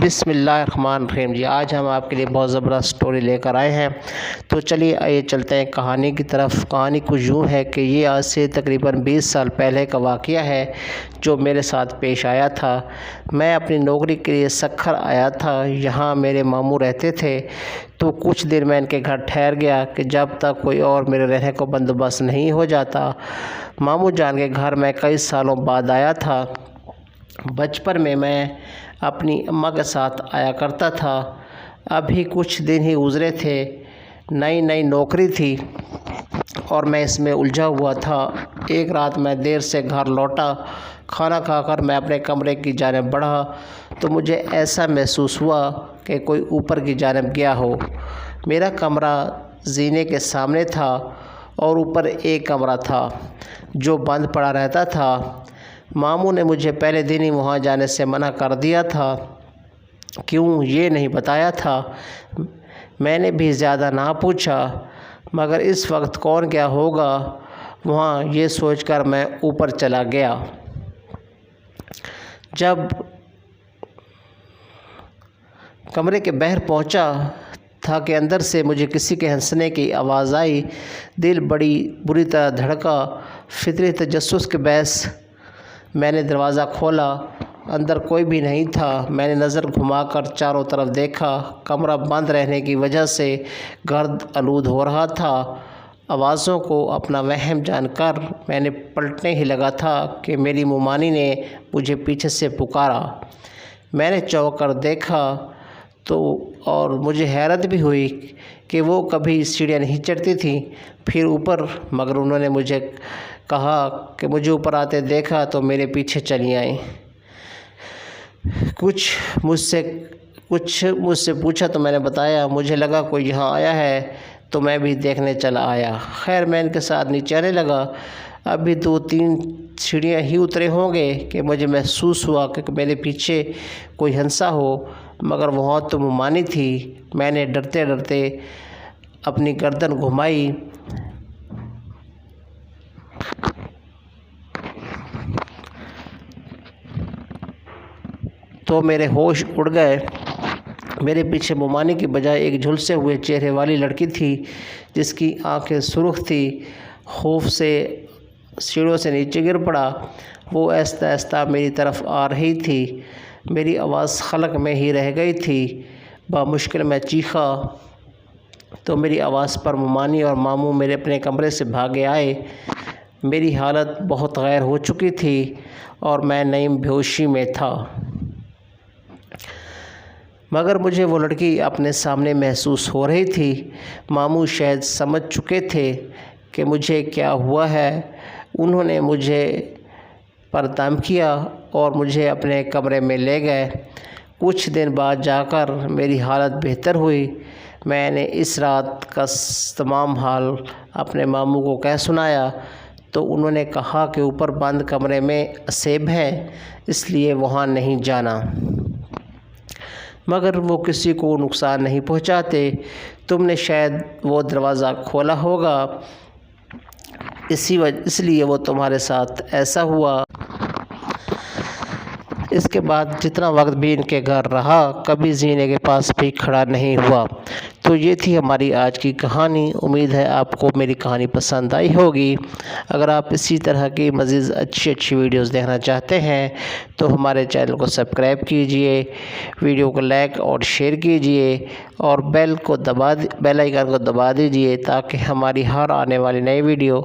بسم اللہ الرحمن الرحیم جی، آج ہم آپ کے لیے بہت زبردست سٹوری لے کر آئے ہیں۔ تو چلیے آئیے چلتے ہیں کہانی کی طرف۔ کہانی کچھ یوں ہے کہ یہ آج سے تقریباً 20 سال پہلے کا واقعہ ہے جو میرے ساتھ پیش آیا تھا۔ میں اپنی نوکری کے لیے سکھر آیا تھا، یہاں میرے ماموں رہتے تھے، تو کچھ دن میں ان کے گھر ٹھہر گیا کہ جب تک کوئی اور میرے رہنے کو بندوبست نہیں ہو جاتا۔ ماموں جان کے گھر میں کئی سالوں بعد آیا تھا۔ بچپن میں اپنی اماں کے ساتھ آیا کرتا تھا۔ ابھی کچھ دن ہی گزرے تھے، نئی نوکری تھی اور میں اس میں الجھا ہوا تھا۔ ایک رات میں دیر سے گھر لوٹا، کھانا کھا کر میں اپنے کمرے کی جانب بڑھا تو مجھے ایسا محسوس ہوا کہ کوئی اوپر کی جانب گیا ہو۔ میرا کمرہ زینے کے سامنے تھا اور اوپر ایک کمرہ تھا جو بند پڑا رہتا تھا۔ ماموں نے مجھے پہلے دن ہی وہاں جانے سے منع کر دیا تھا۔ کیوں یہ نہیں بتایا تھا؟ میں نے بھی زیادہ نہ پوچھا، مگر اس وقت کون کیا ہوگا وہاں، یہ سوچ کر میں اوپر چلا گیا۔ جب کمرے کے باہر پہنچا تھا کہ اندر سے مجھے کسی کے ہنسنے کی آواز آئی۔ دل بڑی بری طرح دھڑکا۔ فطری تجسس کے باعث میں نے دروازہ کھولا، اندر کوئی بھی نہیں تھا۔ میں نے نظر گھما کر چاروں طرف دیکھا، کمرہ بند رہنے کی وجہ سے گرد آلود ہو رہا تھا۔ آوازوں کو اپنا وہم جان کر میں نے پلٹنے ہی لگا تھا کہ میری مومانی نے مجھے پیچھے سے پکارا۔ میں نے چونک کر دیکھا تو اور مجھے حیرت بھی ہوئی کہ وہ کبھی سیڑھیاں نہیں چڑھتی تھیں، پھر اوپر، مگر انہوں نے مجھے کہا کہ مجھے اوپر آتے دیکھا تو میرے پیچھے چلی آئیں۔ کچھ مجھ سے پوچھا تو میں نے بتایا۔ مجھے لگا کوئی یہاں آیا ہے تو میں بھی دیکھنے چلا آیا۔ خیر میں ان کے ساتھ نیچے آنے لگا۔ ابھی 2-3 سیڑھیاں ہی اترے ہوں گے کہ مجھے محسوس ہوا کہ میرے پیچھے کوئی ہنسا ہو، مگر وہاں تو مومانی تھی۔ میں نے ڈرتے ڈرتے اپنی گردن گھمائی تو میرے ہوش اڑ گئے۔ میرے پیچھے مومانی کی بجائے ایک جھلسے ہوئے چہرے والی لڑکی تھی جس کی آنکھیں سرخ تھیں۔ خوف سے سیڑھیوں سے نیچے گر پڑا۔ وہ آہستہ آہستہ میری طرف آ رہی تھی۔ میری آواز خلق میں ہی رہ گئی تھی۔ بامشکل میں چیخا تو میری آواز پر مومانی اور ماموں میرے اپنے کمرے سے بھاگے آئے۔ میری حالت بہت غیر ہو چکی تھی اور میں نیم بیہوشی میں تھا، مگر مجھے وہ لڑکی اپنے سامنے محسوس ہو رہی تھی۔ ماموں شاید سمجھ چکے تھے کہ مجھے کیا ہوا ہے۔ انہوں نے مجھے پر دم کیا اور مجھے اپنے کمرے میں لے گئے۔ کچھ دن بعد جا کر میری حالت بہتر ہوئی۔ میں نے اس رات کا تمام حال اپنے ماموں کو کہہ سنایا تو انہوں نے کہا کہ اوپر بند کمرے میں اسیب ہے، اس لیے وہاں نہیں جانا، مگر وہ کسی کو نقصان نہیں پہنچاتے۔ تم نے شاید وہ دروازہ کھولا ہوگا، اس لیے وہ تمہارے ساتھ ایسا ہوا۔ اس کے بعد جتنا وقت بھی ان کے گھر رہا، کبھی زینے کے پاس بھی کھڑا نہیں ہوا۔ تو یہ تھی ہماری آج کی کہانی۔ امید ہے آپ کو میری کہانی پسند آئی ہوگی۔ اگر آپ اسی طرح کی مزید اچھی ویڈیوز دیکھنا چاہتے ہیں تو ہمارے چینل کو سبسکرائب کیجئے، ویڈیو کو لائک اور شیئر کیجئے اور بیل آئیکن کو دبا دیجئے تاکہ ہماری ہر آنے والی نئی ویڈیو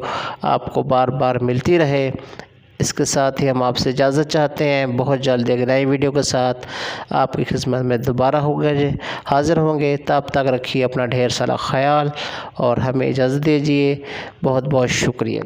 آپ کو بار بار ملتی رہے۔ اس کے ساتھ ہی ہم آپ سے اجازت چاہتے ہیں۔ بہت جلد ایک نئی ویڈیو کے ساتھ آپ کی خدمت میں دوبارہ حاضر ہوں گے۔ تب تک رکھیے اپنا ڈھیر سارا خیال اور ہمیں اجازت دیجیے۔ بہت بہت شکریہ۔